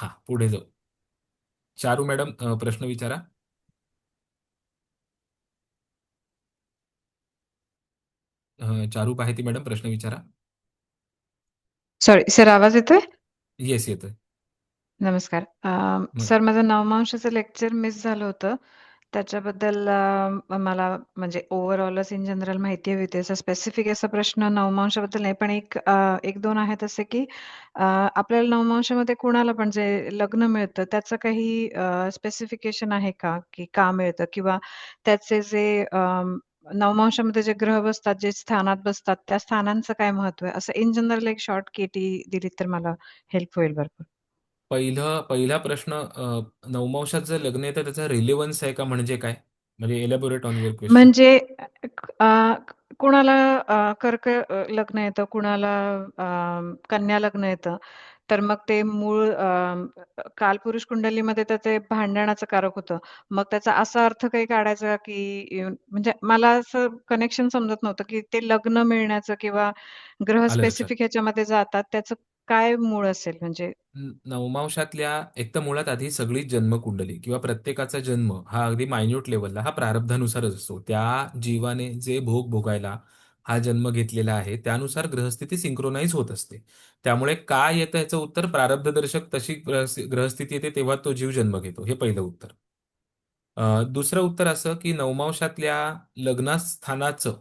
हा, पुढे जाऊ. चारू मॅडम, प्रश्न विचारा. चारू पाहेती मॅडम, प्रश्न विचारा. सॉरी सर, आवाज येतोय? येस, येतोय. नमस्कार. मग सर, माझं नवमांशाचं लेक्चर मिस झालं होतं. त्याच्याबद्दल मला म्हणजे ओव्हरऑलच इन जनरल माहिती हवी होती. असं स्पेसिफिक असा प्रश्न नवमांशाबद्दल नाही, पण एक दोन आहेत असे, की आपल्याला नवमांशामध्ये कुणाला पण जे लग्न मिळतं त्याचं काही स्पेसिफिकेशन आहे का? की का मिळतं? किंवा त्याचे जे नवमांशामध्ये जे ग्रह बसतात, जे स्थानात बसतात, त्या स्थानांचं काय महत्व आहे? असं इन जनरल एक शॉर्ट केटी दिलीत तर मला हेल्प होईल भरपूर. पहिला प्रश्न, नवमांशात जर लग्न येतं त्याचा रिलेव्हन्स आहे का, म्हणजे काय? म्हणजे एलॅबोरेट ऑन युअर क्वेश्चन. म्हणजे अ, कुणाला कर्क लग्न येतं, कुणाला अ, कन्या लग्न येतं. तर मग ते मूळ कालपुरुष कुंडलीमध्ये त्याचे भांडणाचं कारक होतं. मग त्याचा असा अर्थ काही काढायचा, की म्हणजे मला असं कनेक्शन समजत नव्हतं, की ते लग्न मिळण्याचं किंवा ग्रह आलं लक्षात. स्पेसिफिक ह्याच्यामध्ये जातात, त्याचं काय मूळ असेल म्हणजे? नवमांशातल्या एक तर मुळात आधी सगळीच जन्मकुंडली किंवा प्रत्येकाचा जन्म हा अगदी मायन्यूट लेवलला हा प्रारब्धानुसारच असतो. त्या जीवाने जे भोग भोगायला हा जन्म घेतलेला आहे त्यानुसार ग्रहस्थिती सिंक्रोनाइज होत असते. त्यामुळे काय येतं याचं उत्तर, प्रारब्धदर्शक तशी ग्रहस्थिती येते तेव्हा तो जीव जन्म घेतो, हे पहिलं उत्तर. दुसरं उत्तर असं की नवमांशातल्या लग्नस्थानाचं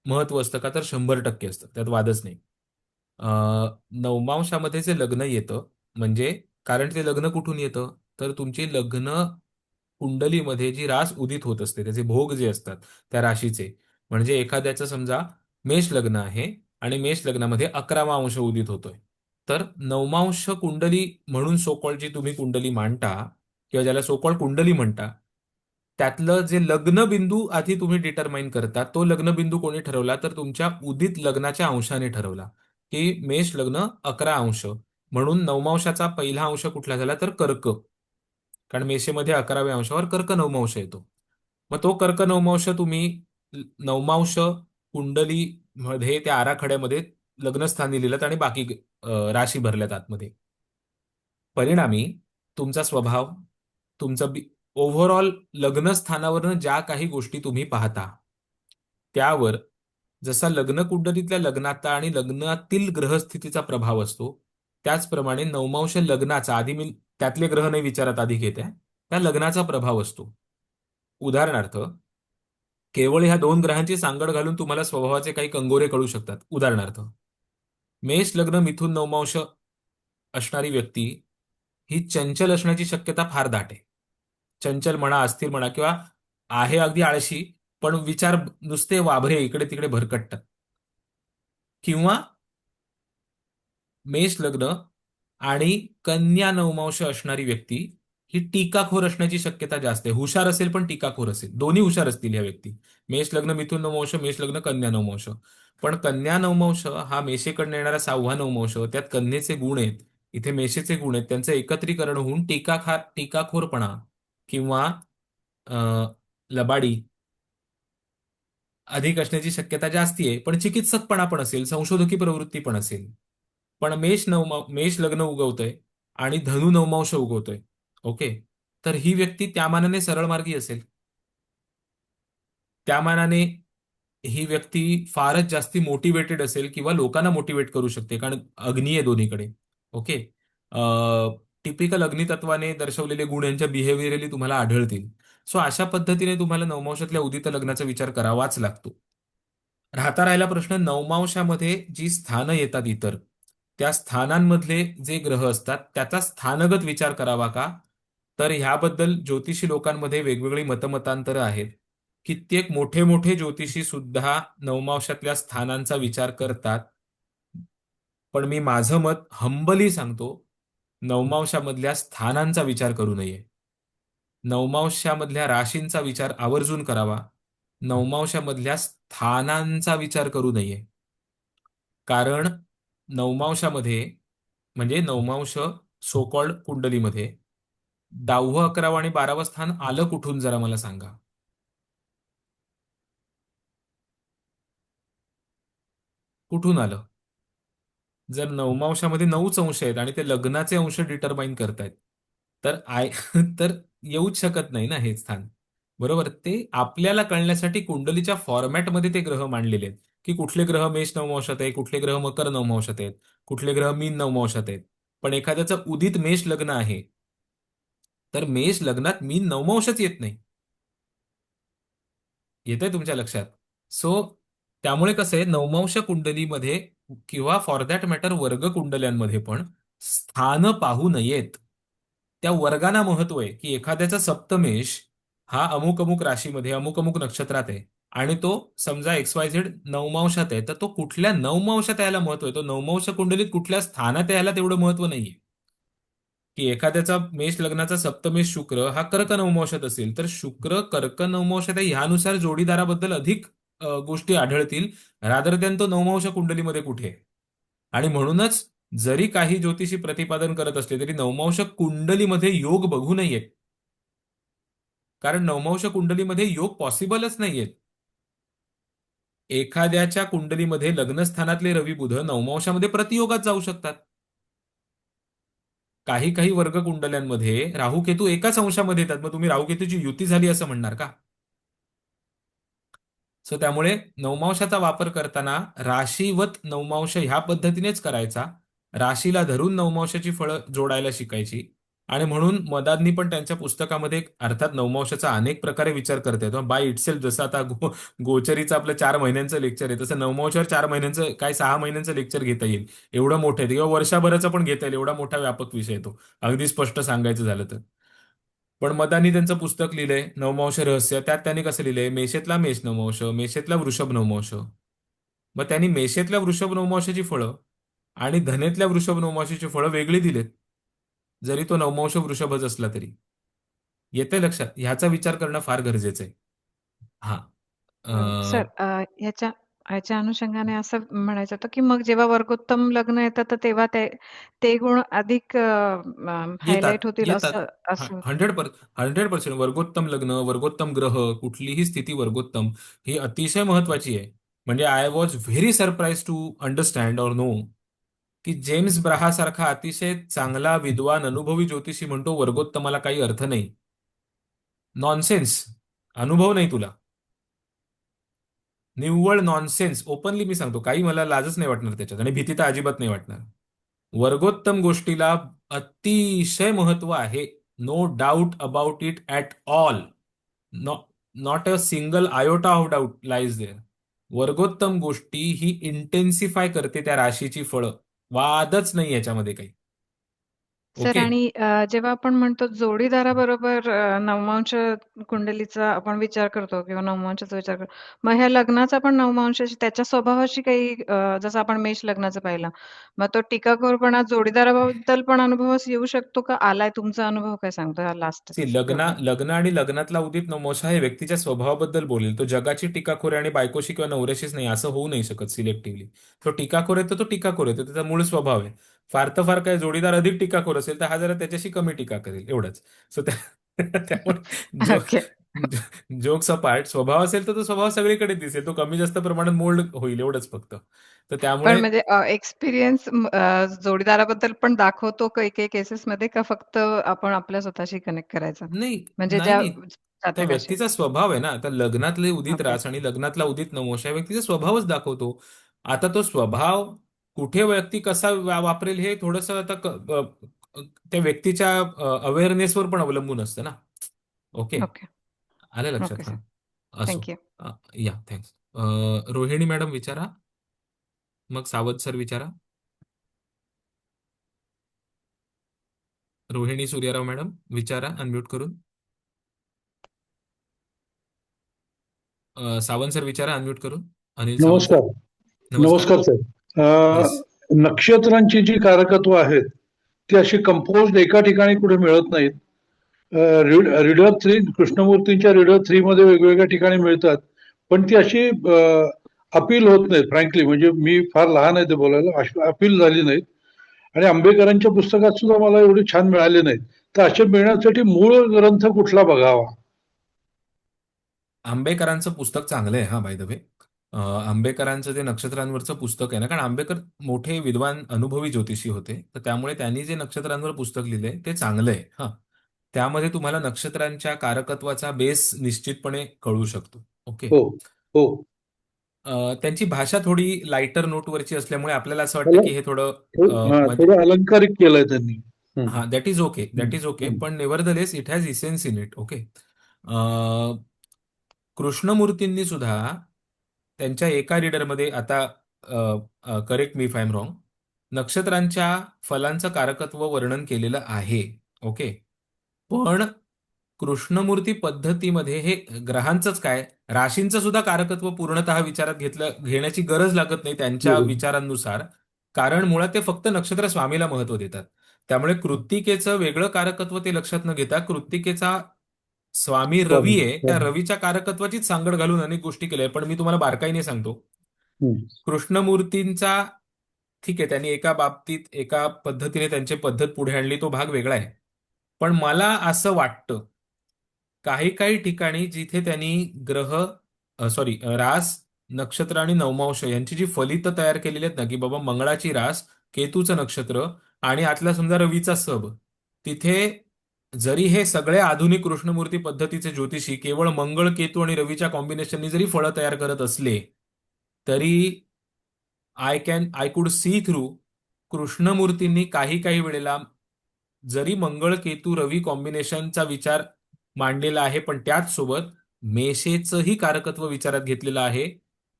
महत्व असतं का, तर 100% असतं, त्यात वादच नाही. अ, नवमांशामध्ये जे लग्न येतं, म्हणजे कारण ते लग्न कुठून येतं, तर तुमची लग्न कुंडलीमध्ये जी रास उदित होत असते, त्याचे भोग जे असतात त्या राशीचे. म्हणजे एखाद्याचं समजा मेष लग्न आहे आणि मेष लग्नामध्ये 11वा अंश उदित होतोय, तर नवमांश कुंडली म्हणून सोकॉल्ड जी तुम्ही कुंडली मांडता किंवा ज्याला सोकॉल्ड कुंडली म्हणता, त्यातलं जे लग्नबिंदू आधी तुम्ही डिटरमाइन करता, तो लग्नबिंदू कोणी ठरवला, तर तुमच्या उदित लग्नाच्या अंशाने ठरवला. की मेष लग्न 11 अंश, म्हणून नवमांशाचा पहिला अंश कुठला झाला, तर कर्क. कारण मेषेमध्ये 11व्या अंशावर कर्क नवमांश येतो. मग तो कर्क नवमांश तुम्ही नवमांश कुंडली मध्ये त्या आराखड्यामध्ये लग्नस्थानी लिहिलं आणि बाकी राशी भरल्यात आतमध्ये. परिणामी तुमचा स्वभाव, तुमचं ओव्हरऑल लग्नस्थानावरनं ज्या काही गोष्टी तुम्ही पाहता त्यावर जसा लग्न कुंडलीतल्या लग्नाचा आणि लग्नातील ग्रहस्थितीचा प्रभाव असतो, त्याचप्रमाणे नवमांश लग्नाचा, आधी मी त्यातले ग्रह नाही विचारात आधी घेते, त्या लग्नाचा प्रभाव असतो. उदाहरणार्थ, केवळ ह्या दोन ग्रहांची सांगड घालून तुम्हाला स्वभावाचे काही कंगोरे कळू शकतात. उदाहरणार्थ, मेष लग्न मिथुन नवमांश असणारी व्यक्ती ही चंचल असण्याची शक्यता फार दाट आहे. चंचल म्हणा, अस्थिर म्हणा, किंवा आहे अगदी आळशी, पण विचार नुसते वाभरे इकडे तिकडे भरकटतात. किंवा मेष लग्न आणि कन्या नवमांश असणारी व्यक्ती ही टीकाखोर असण्याची शक्यता जास्त आहे. हुशार असेल पण टीकाखोर असेल, दोन्ही हुशार असतील या व्यक्ती. मेष लग्न मिथुन नवमांश, मेष लग्न कन्या नवमांश. पण कन्या नवमांश हा मेषेकडनं येणारा 6वा नवमांश, त्यात कन्येचे गुण आहेत, इथे मेषेचे गुण आहेत, त्यांचं एकत्रीकरण होऊन टीकाखोरपणा किंवा लबाडी अधिक असण्याची शक्यता जास्ती आहे. पण चिकित्सकपणा पण असेल, संशोधकी प्रवृत्ती पण असेल. पण मेष लग्न उगवतंय आणि धनु नवमांश उगवतोय. ओके, तर ही व्यक्ती त्या मानाने सरळ मार्गी असेल. त्या मानाने ही व्यक्ती फारच जास्ती मोटिवेटेड असेल किंवा लोकांना मोटिवेट करू शकते, कारण अग्नी आहे दोन्हीकडे. ओके. टिपिकल अग्नितत्वाने दर्शवलेले गुण यांच्या बिहेव्हिअरली तुम्हाला आढळतील. सो अशा पद्धतीने तुम्हाला नवमांशातल्या उदित लग्नाचा विचार करावाच लागतो. राहता राहिला प्रश्न, नवमांशामध्ये जी स्थानं येतात इतर, त्या स्थानांमधले जे ग्रह असतात त्याचा स्थानगत विचार करावा का, तर ह्याबद्दल ज्योतिषी लोकांमध्ये वेगवेगळी मतमतांतरं आहेत. कित्येक मोठे मोठे ज्योतिषी सुद्धा नवमांशातल्या स्थानांचा विचार करतात. पण मी माझं मत हंबली सांगतो, नवमांशामधल्या स्थानांचा विचार करू नये. नवमांशामधल्या राशींचा विचार आवर्जून करावा. नवमांशामधल्या स्थानांचा विचार करू नये. कारण नवमांशामध्ये, म्हणजे नवमांश सोकॉल्ड कुंडलीमध्ये 10व, 11व आणि 12व स्थान आलं कुठून, जरा मला सांगा. कुठून आलं? जर नवमांशामध्ये 9च अंश आहेत आणि ते लग्नाचे अंश डिटरमाइन करतायत, तर तर येऊच शकत नाही ना हे स्थान. बरोबर? ते आपल्याला कळण्यासाठी कुंडलीच्या फॉर्मॅटमध्ये ते ग्रह मांडलेले आहेत, की कुठले ग्रह मेष नवमांशात आहे, कुठले ग्रह मकर नवमांशात आहेत, कुठले ग्रह मीन नवमांशात आहेत. पण एखाद्याचं उदित मेष लग्न आहे, तर मेष लग्नात मीन नवमांशच येत नाही. येतंय तुमच्या लक्षात? सो त्यामुळे कसं आहे, नवमांश कुंडलीमध्ये किंवा फॉर दॅट मॅटर वर्ग कुंडल्यांमध्ये पण स्थान पाहू नयेत. त्या वर्गाला महत्व आहे, की एखाद्याचा सप्तमेश हा अमुक अमुक राशीमध्ये अमुक अमुक नक्षत्रात आहे आणि तो समजा XYZ नवमांशात आहे, तर तो कुठल्या नवमांशात यायला महत्व आहे. तो नवमांश कुंडलीत कुठल्या स्थानात यायला तेवढं महत्व नाहीये. की एखाद्याचा मेष लग्नाचा सप्तमेश शुक्र हा कर्क नवमांशात असेल, तर शुक्र कर्क नवमांशात आहे ह्यानुसार जोडीदाराबद्दल अधिक गोष्टी आढळतील, रादर दॅन तो नवमांश कुंडलीमध्ये कुठे आहे. आणि म्हणूनच जरी काही ज्योतिषी प्रतिपादन करत असले तरी नवमांश कुंडलीमध्ये योग बघू नयेत. कारण नवमांश कुंडलीमध्ये योग पॉसिबलच नाहीयेत. एखाद्याच्या कुंडलीमध्ये लग्नस्थानातले रवी बुध नवमांशामध्ये प्रतियोगात जाऊ शकतात. काही काही वर्ग कुंडल्यांमध्ये राहू केतू एकाच अंशामध्ये येतात, मग तुम्ही राहू केतूची युती झाली असं म्हणणार का? सो त्यामुळे नवमांशाचा वापर करताना राशीवत नवमांश ह्या पद्धतीनेच करायचा. राशीला धरून नवमांशाची फळं जोडायला शिकायची. आणि म्हणून मदांनी पण त्यांच्या पुस्तकामध्ये अर्थात नवमांशाचा अनेक प्रकारे विचार करता येतो बाय इटसेल्फ. जसं आता गोचरीचं आपलं 4 महिन्यांचं लेक्चर आहे, तसं नवमांशावर 4 महिन्यांचं काय 6 महिन्यांचं लेक्चर घेता येईल. एवढं मोठं आहे किंवा वर्षभराचं पण घेता येईल, एवढा मोठा व्यापक विषय आहे तो, अगदी स्पष्ट सांगायचं झालं तर. पण मदानी त्यांचं पुस्तक लिहिलंय नवमांश रहस्य. त्यात त्यांनी कसं लिहिलंय, मेषेतला मेष नवमांश, मेषेतला वृषभ नवमांश. मग त्यांनी मेषेतल्या वृषभ नवमांशाची फळं आणि धनेतल्या वृषभ नवमांशाची फळं वेगळी दिलेत, जरी तो नवमांश वृषभच असला तरी. येते लक्षात? ह्याचा विचार करणं फार गरजेचं आहे. हा. सर ह्याच्या ह्याच्या अनुषंगाने असं म्हणायचं होतं, की मग जेव्हा वर्गोत्तम लग्न येतं, तर तेव्हा ते ते गुण अधिक येतात हायलाइट होतील येतात. असं असं होतं. 100% वर्गोत्तम लग्न, वर्गोत्तम ग्रह, कुठलीही स्थिती वर्गोत्तम ही अतिशय महत्वाची आहे. म्हणजे I was very surprise to understand or know की जेम्स ब्राहा सारखा अतिशय चांगला विद्वान अनुभवी ज्योतिषी म्हणतो वर्गोत्तमाला काही अर्थ नाही. नॉनसेन्स. अनुभव नाही तुला. निव्वळ नॉनसेन्स. ओपनली मी सांगतो, काही मला लाजच नाही वाटणार त्याच्यात आणि भीती तर अजिबात नाही वाटणार. वर्गोत्तम गोष्टीला अतिशय महत्व आहे. No doubt about it at all. Not a single iota of doubt lies there. वर्गोत्तम गोष्टी ही इंटेन्सिफाय करते त्या राशीची फळं. वादच नाही याच्यामध्ये काही. Sir okay. आणि जेव्हा आपण म्हणतो जोडीदाराबरोबर नवमांश कुंडलीचा आपण विचार करतो किंवा नवमांशाचा विचार करतो. मग ह्या लग्नाचा पण नवमांशाशी त्याच्या स्वभावाशी काही जसं आपण मेष लग्नाचं पाहिलं. मग तो टीकाखोरपणा जोडीदाराबद्दल पण अनुभवास येऊ शकतो का? आलाय तुमचा अनुभव काय सांगतो हा लास्ट लग्न तेवढा? लग्न आणि लग्नातला उदित नवमांश हे व्यक्तीच्या स्वभावाबद्दल बोलेल. तो जगाची टीकाखोर आहे आणि बायकोशी किंवा नवऱ्याशीच नाही, असं होऊ नाही शकत सिलेक्टिव्हली. तो टीकाखोर आहे तर तो टीकाखोर आहे, तो त्याचा मूळ स्वभाव आहे. फार तर फार काय जोडीदार अधिक टीकाखोर असेल तर हा जरा त्याच्याशी कमी टीका करेल एवढंच. सो त्यामुळे ओके. जोक्स अपार्ट, स्वभाव असेल तर तो स्वभाव सगळीकडे दिसेल, तो कमी जास्त प्रमाणात मोल्ड होईल एवढंच फक्त. तर पण त्यामुळे म्हणजे एक्सपिरियन्स जोडीदाराबद्दल पण दाखवतो काही-काही केसेसमध्ये का फक्त आपण आपल्या स्वतःशी कनेक्ट करायचं? नाही, म्हणजे नाही, ज्या नाही. त्या जातकाशी. व्यक्तीचा स्वभाव आहे ना. आता लग्नातले उदित ओके. रास आणि लग्नातला उदित नवोश या व्यक्तीचा स्वभावच दाखवतो. आता तो स्वभाव कुठे व्यक्ती कसा वापरेल हे थोडंसं आता त्या व्यक्तीच्या अवेअरनेसवर पण अवलंबून असतं ना. ओके. ओके. आलं लक्षात? ओके हा. सर. असो. Thank you. या, थँक्स. रोहिणी मॅडम विचारा. मग सावध सर विचारा. रोहिणी सूर्याराव मॅडम विचारा अनम्यूट करून. सावंत सर विचारा अनम्यूट करून. अनिल सावंत सर. नमस्कार. नमस्कार. नमस्कार सर. येस. नक्षत्रांची जी कारकत्व आहेत ती अशी कंपोज एका ठिकाणी कुठे मिळत नाहीत. रीडर थ्री कृष्णमूर्तींच्या रीडर थ्री मध्ये वेगवेगळ्या ठिकाणी मिळतात, पण ती अशी अपील होत नाहीत. फ्रँकली म्हणजे मी फार लहान आहे ते बोलायला, अपील झाली नाहीत. आणि आंबेकरांच्या पुस्तकात सुद्धा मला एवढे छान मिळाले नाहीत. तर असे मिळण्यासाठी मूळ ग्रंथ कुठला बघावा? आंबेकरांचं पुस्तक चांगलं आहे हा, बाय द वे. आंबेकरांचं जे नक्षत्रांवरचं पुस्तक आहे ना, कारण आंबेकर मोठे विद्वान अनुभवी ज्योतिषी होते, तर त्यामुळे त्यांनी जे नक्षत्रांवर पुस्तक लिहिलंय ते चांगलं आहे. हा, त्यामध्ये तुम्हाला नक्षत्रांच्या कारकत्वाचा बेस निश्चितपणे कळू शकतो. ओके. हो, हो. त्यांची भाषा थोडी लाइटर नोटवरची असल्यामुळे आपल्याला असं वाटतं त्याला की हे थोडं म्हणजे थोडं अलंकारिक केलंय त्यांनी. हं, हा, that is okay, hmm, that is okay, हं. पण nevertheless it has essence in it. Okay. कृष्णमूर्तींनी सुद्धा त्यांच्या एका रीडरमध्ये, आता correct me if I am wrong, नक्षत्रांच्या फलांचं कारकत्व वर्णन केलेलं आहे. ओके. पण कृष्णमूर्ती पद्धतीमध्ये हे ग्रहांचंच काय, राशींचं सुद्धा कारकत्व पूर्णतः विचारात घेण्याची गरज लागत नाही त्यांच्या बरोबर. विचारांनुसार. कारण मुळात ते फक्त नक्षत्र स्वामीला महत्व देतात. त्यामुळे कृत्तिकेचं वेगळं कारकत्व ते लक्षात न घेता, कृत्तिकेचा स्वामी स्वामी, रवी आहे, त्या स्वामी. रवीच्या कारकत्वाचीच सांगड घालून अनेक गोष्टी केल्या. पण मी तुम्हाला बारकाईने सांगतो. हं, कृष्णमूर्तींचा, ठीक आहे, त्यांनी एका बाबतीत एका पद्धतीने त्यांची पद्धत पुढे आणली, तो भाग वेगळा आहे. पण मला असं वाटतं, काही काही ठिकाणी जिथे त्यांनी ग्रह, सॉरी, रास, नक्षत्र आणि नवमांश यांची जी फलित तयार केलेली आहेत ना, की बाबा मंगळाची रास, केतूचं नक्षत्र आणि आतला समजा रवीचा सब, तिथे जरी हे सगळे आधुनिक कृष्णमूर्ती पद्धतीचे ज्योतिषी केवळ मंगळ, केतू आणि रवीच्या कॉम्बिनेशननी जरी फळं तयार करत असले, तरी आय कुड सी थ्रू कृष्णमूर्तींनी काही काही वेळेला जरी मंगळ, केतू, रवी कॉम्बिनेशनचा विचार मांडलेला आहे, पण त्याच सोबत मेषेचंही कारकत्व विचारात घेतलेलं आहे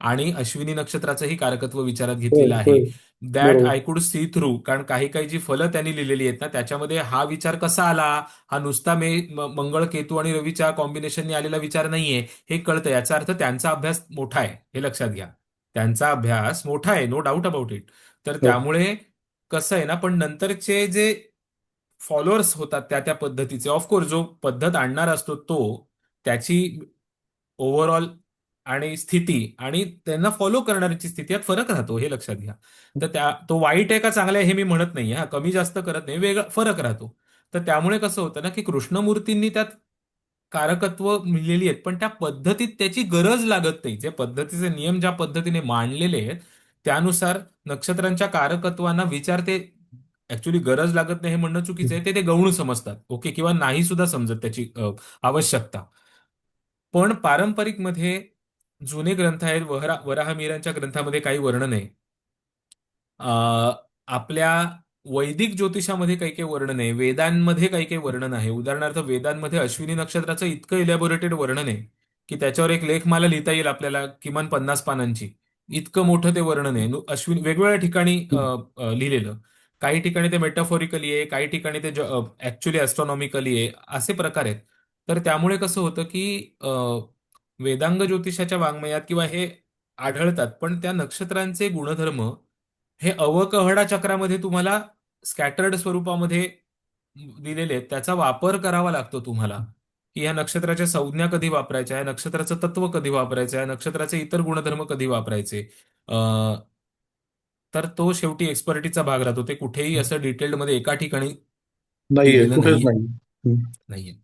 आणि अश्विनी नक्षत्राचंही कारकत्व विचारात होय, घेतलेलं आहे. होय. दॅट बरोबर. I could see through. कारण काही काही जी फलं त्यांनी लिहिलेली आहेत ना, त्याच्यामध्ये हा विचार कसा आला, हा नुसता मंगळ, केतू आणि रवीच्या कॉम्बिनेशनने आलेला विचार नाहीये, हे कळतं. याचा अर्थ त्यांचा अभ्यास मोठा आहे, हे लक्षात घ्या. त्यांचा अभ्यास मोठा आहे, नो डाऊट अबाउट इट. तर हो. त्यामुळे कसं आहे ना, पण नंतरचे जे फॉलोअर्स होतात त्या त्या पद्धतीचे, ऑफकोर्स जो पद्धत आणणार असतो तो, त्याची ओव्हरऑल आणि स्थिती आणि त्यांना फॉलो करणाऱ्याची स्थिती, यात फरक राहतो, हे लक्षात घ्या. तर तो वाईट आहे का चांगला आहे हे मी म्हणत नाही, हा, कमी जास्त करत नाही, वेगळा फरक राहतो. तर त्यामुळे कसं होतं ना, की कृष्णमूर्तींनी त्यात कारकत्व लिहिलेली आहेत, पण त्या पद्धतीत त्याची गरज लागत नाही. जे पद्धतीचे नियम ज्या पद्धतीने मांडलेले आहेत त्यानुसार नक्षत्रांच्या कारकत्वांना विचार ते ऍक्च्युली गरज लागत नाही हे म्हणणं चुकीचं आहे. ते ते गौण समजतात. ओके. किंवा नाही सुद्धा समजत त्याची आवश्यकता. पण पारंपरिक मध्ये जुने ग्रंथ आहेत, वराहमिहिरांच्या ग्रंथामध्ये काही वर्णन आहे. अ, आपल्या वैदिक ज्योतिषामध्ये काही काही वर्णन आहे, वेदांमध्ये काही काही वर्णन आहे. उदाहरणार्थ वेदांमध्ये अश्विनी नक्षत्राचं इतकं इलॅबोरेटेड वर्णन आहे की त्याच्यावर एक लेखमाला लिहिता येईल आपल्याला, किमान 50 पानांची. इतकं मोठं ते वर्णन आहे. अश्विनी वेगवेगळ्या ठिकाणी लिहिलेलं. काही ठिकाणी ते मेटाफोरिकली आहे, काही ठिकाणी ते ऍक्च्युली ऍस्ट्रॉनॉमिकली आहे, असे प्रकार आहेत. तर त्यामुळे कसं होतं की वेदांग ज्योतिषाच्या वाङ्मयात किंवा हे आढळतात, पण त्या नक्षत्रांचे गुणधर्म हे अवकहडा चक्रामध्ये तुम्हाला स्कॅटर्ड स्वरूपामध्ये दिलेले आहेत. त्याचा वापर करावा लागतो तुम्हाला, की या नक्षत्राच्या संज्ञा कधी वापरायच्या, या नक्षत्राचं तत्व कधी वापरायचं, या नक्षत्राचे इतर गुणधर्म कधी वापरायचे. तर तो शेवटी एक्सपर्टीचा भाग राहतो. ते कुठेही असं डिटेल्डमध्ये एका ठिकाणी नाहीये, दिलेलं कुठेच नाहीये. नाही. हं. नाहीये.